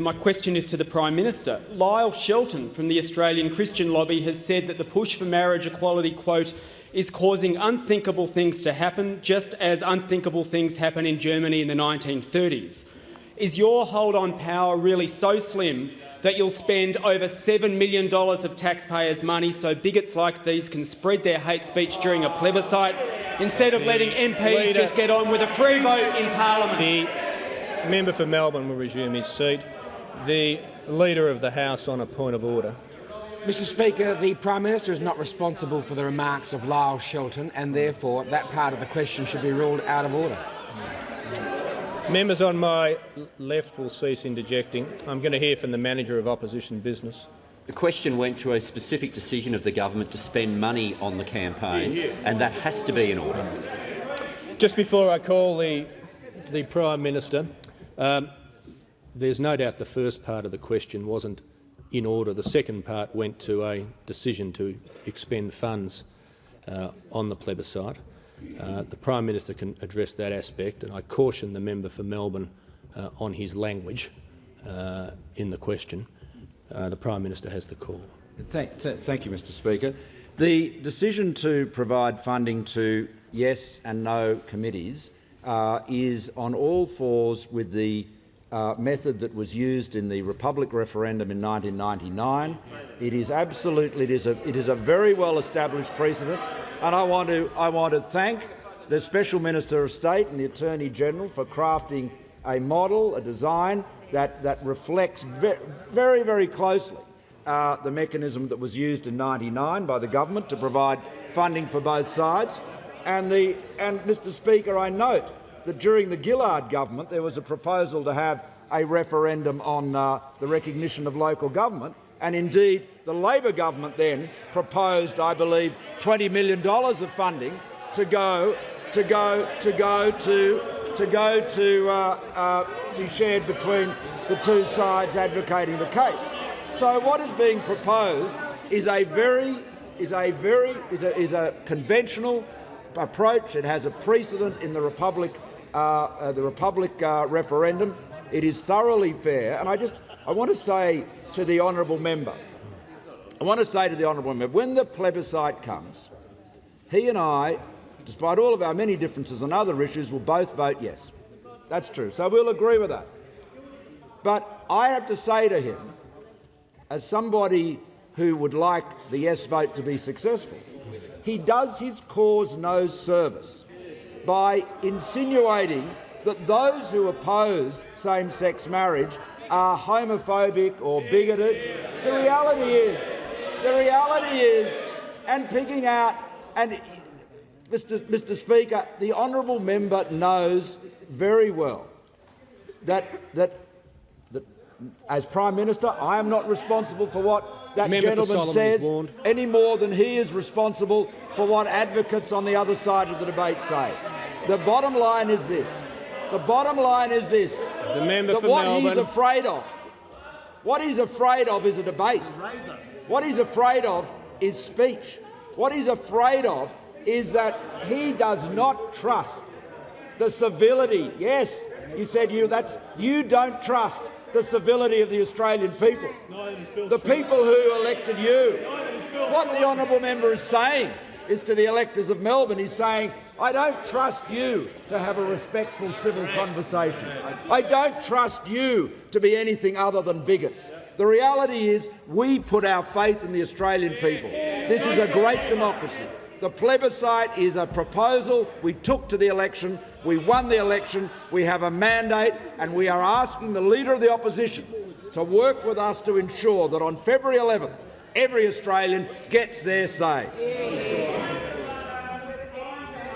My question is to the Prime Minister. Lyle Shelton from the Australian Christian Lobby has said that the push for marriage equality, quote, is causing unthinkable things to happen, just as unthinkable things happened in Germany in the 1930s. Is your hold on power really so slim that you'll spend over $7 million of taxpayers' money so bigots like these can spread their hate speech during a plebiscite, instead of letting MPs just get on with a free vote in Parliament? The member for Melbourne will resume his seat. The Leader of the House on a point of order. Mr Speaker, the Prime Minister is not responsible for the remarks of Lyle Shelton, and therefore that part of the question should be ruled out of order. Members on my left will cease interjecting. I'm going to hear from the Manager of Opposition Business. The question went to a specific decision of the government to spend money on the campaign, and that has to be in order. Just before I call the Prime Minister, there's no doubt the first part of the question wasn't in order. The second part went to a decision to expend funds on the plebiscite. The Prime Minister can address that aspect, and I caution the member for Melbourne on his language in the question. The Prime Minister has the call. Thank you, Mr Speaker. The decision to provide funding to yes and no committees is on all fours with the method that was used in the Republic referendum in 1999. It is a very well-established precedent, and I want to thank the Special Minister of State and the Attorney General for crafting a model, a design that reflects very, very closely the mechanism that was used in 1999 by the government to provide funding for both sides. And Mr Speaker, I note that during the Gillard government there was a proposal to have a referendum on the recognition of local government, and indeed the Labor government then proposed, I believe, $20 million of funding to be shared between the two sides advocating the case. So what is being proposed is a conventional approach. It has a precedent in the Republic referendum. It is thoroughly fair, and I want to say to the honourable member, when the plebiscite comes, he and I, despite all of our many differences on other issues, will both vote yes. That's true. So we'll agree with that. But I have to say to him, as somebody who would like the yes vote to be successful, he does his cause no service by insinuating that those who oppose same-sex marriage are homophobic or bigoted. The reality is, and picking out, and Mr Speaker, the honourable member knows very well that as Prime Minister, I am not responsible for what that gentleman says any more than he is responsible for what advocates on the other side of the debate say. The bottom line is this. The member for Melbourne. What he's afraid of is a debate. What he's afraid of is speech. What he's afraid of is that he does not trust the civility. Yes, you said you don't trust the civility of the Australian people, the people who elected you. What the honourable member is saying is to the electors of Melbourne, he's saying, I don't trust you to have a respectful civil conversation. I don't trust you to be anything other than bigots. The reality is we put our faith in the Australian people. This is a great democracy. The plebiscite is a proposal we took to the election. We won the election. We have a mandate, and we are asking the Leader of the Opposition to work with us to ensure that on February 11th, every Australian gets their say.